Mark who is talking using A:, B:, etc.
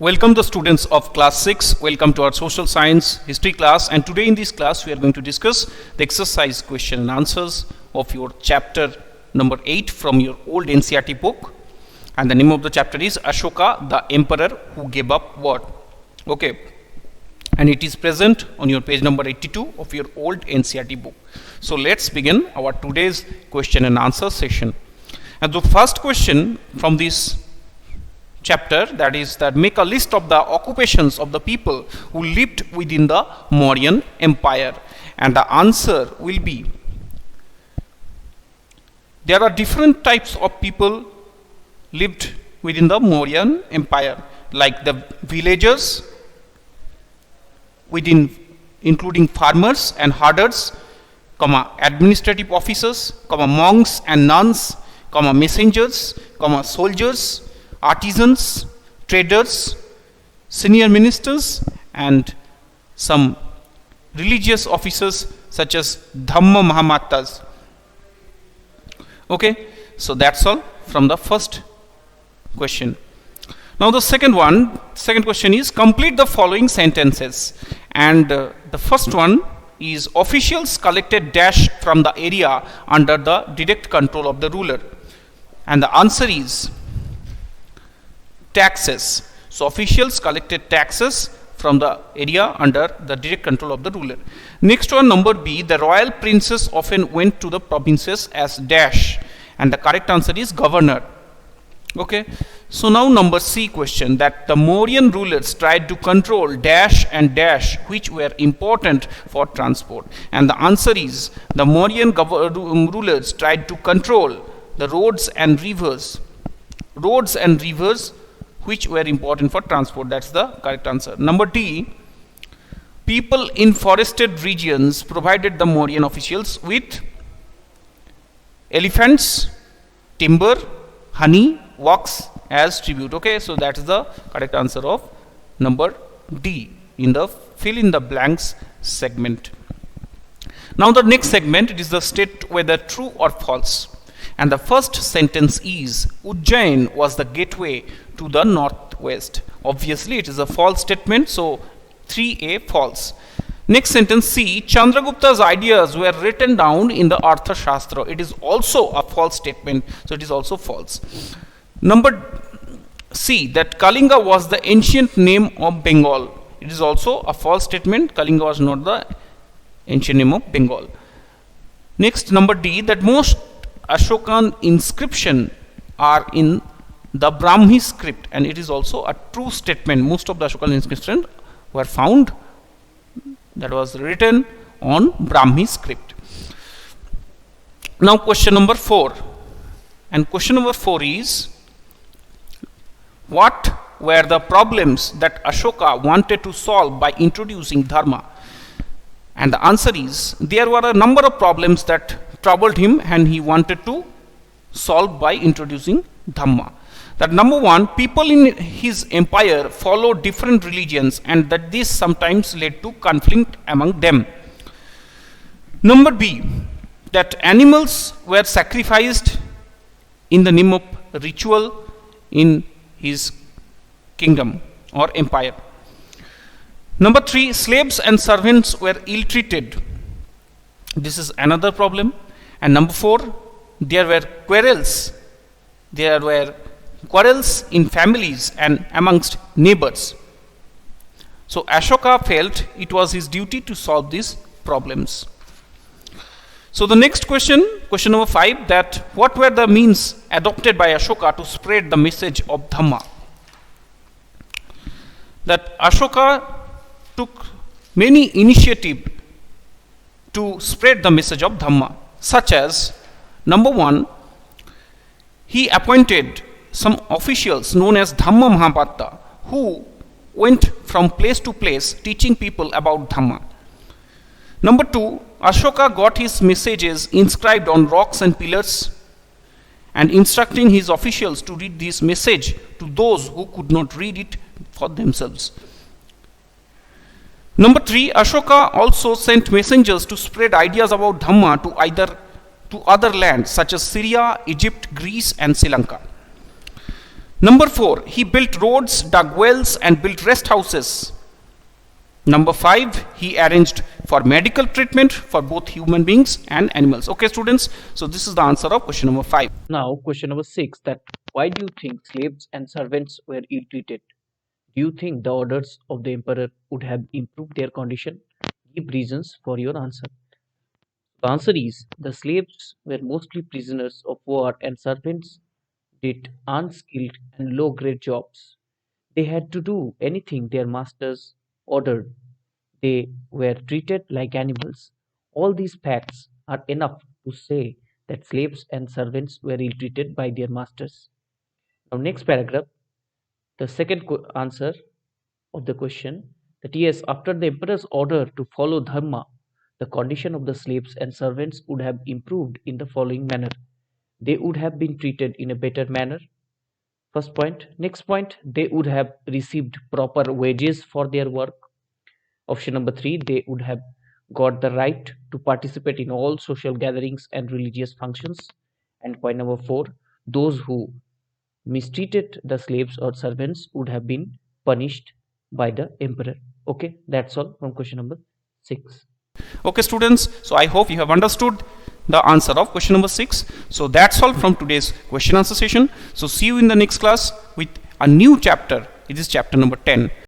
A: Welcome the students of class 6. Welcome to our social science history class, and today in this class we are going to discuss the exercise question and answers of your chapter number 8 from your old NCERT book, and the name of the chapter is Ashoka, the emperor who gave up what. Okay, and it is present on your page number 82 of your old NCERT book. So let's begin our today's question and answer session. And the first question from this chapter, that is that make a list of the occupations of the people who lived within the Mauryan Empire, and the answer will be there are different types of people lived within the Mauryan Empire, like the villagers within, including farmers and herders, administrative officers, monks and nuns, messengers, soldiers, artisans, traders, senior ministers, and some religious officers such as dhamma mahamatas. Okay, so that's all from the first question. Now the second question is complete the following sentences, and the first one is officials collected dash from the area under the direct control of the ruler, and the answer is taxes. So officials collected taxes from the area under the direct control of the ruler. Next one, number B, the royal princes often went to the provinces as dash, and the correct answer is governor. Okay, so now number C question, that the Mauryan rulers tried to control dash and dash which were important for transport, and the answer is the Mauryan rulers tried to control the roads and rivers which were important for transport. That's the correct answer. Number D, people in forested regions provided the Mauryan officials with elephants, timber, honey, wax as tribute. Okay, so that is the correct answer of number D in the fill in the blanks segment. Now the next segment, it is the state whether true or false, and the first sentence is Ujjain was the gateway to the northwest. Obviously it is a false statement, so 3A false. Next sentence C, Chandragupta's ideas were written down in the Artha Shastra. It is also a false statement, so it is also false. Number C, that Kalinga was the ancient name of Bengal. It is also a false statement. Kalinga was not the ancient name of Bengal. Next, number D, that most Ashokan inscription are in the Brahmi script, and it is also a true statement. Most of the Ashokan inscriptions were found that was written on Brahmi script. Now question number 4, and question number 4 is what were the problems that Ashoka wanted to solve by introducing dharma, and the answer is there were a number of problems that troubled him and he wanted to solve by introducing dhamma. That number 1, people in his empire followed different religions, and that this sometimes led to conflict among them. Number B, that animals were sacrificed in the name of ritual in his kingdom or empire. Number 3, slaves and servants were ill-treated. This is another problem. And number 4, there were quarrels. There were quarrels in families and amongst neighbors. So Ashoka felt it was his duty to solve these problems. So the next question, question number 5, that what were the means adopted by Ashoka to spread the message of Dhamma? That Ashoka took many initiatives to spread the message of Dhamma, such as number 1, he appointed some officials known as Dhamma Mahapatta who went from place to place teaching people about Dhamma. Number 2, Ashoka got his messages inscribed on rocks and pillars and instructing his officials to read this message to those who could not read it for themselves. Number 3, Ashoka also sent messengers to spread ideas about Dhamma to other lands such as Syria, Egypt, Greece and Sri Lanka. Number 4, he built roads, dug wells, and built rest houses. Number 5, he arranged for medical treatment for both human beings and animals. Okay, students, so this is the answer of question number 5.
B: Now, question number 6, that why do you think slaves and servants were ill-treated? Do you think the orders of the emperor would have improved their condition? Give reasons for your answer. The answer is the slaves were mostly prisoners of war and servants did unskilled and low-grade jobs. They had to do anything their masters ordered. They were treated like animals. All these facts are enough to say that slaves and servants were ill-treated by their masters. Now, next paragraph, the second answer of the question, that yes, after the emperor's order to follow dhamma, the condition of the slaves and servants would have improved in the following manner. They would have been treated in a better manner. First point. Next point, they would have received proper wages for their work. Option number 3, they would have got the right to participate in all social gatherings and religious functions. And point number 4, those who mistreated the slaves or servants would have been punished by the emperor. Okay, that's all from question number 6.
A: Okay, students, so I hope you have understood the answer of question number 6. So that's all from today's question answer session. So see you in the next class with a new chapter. It is chapter number 10.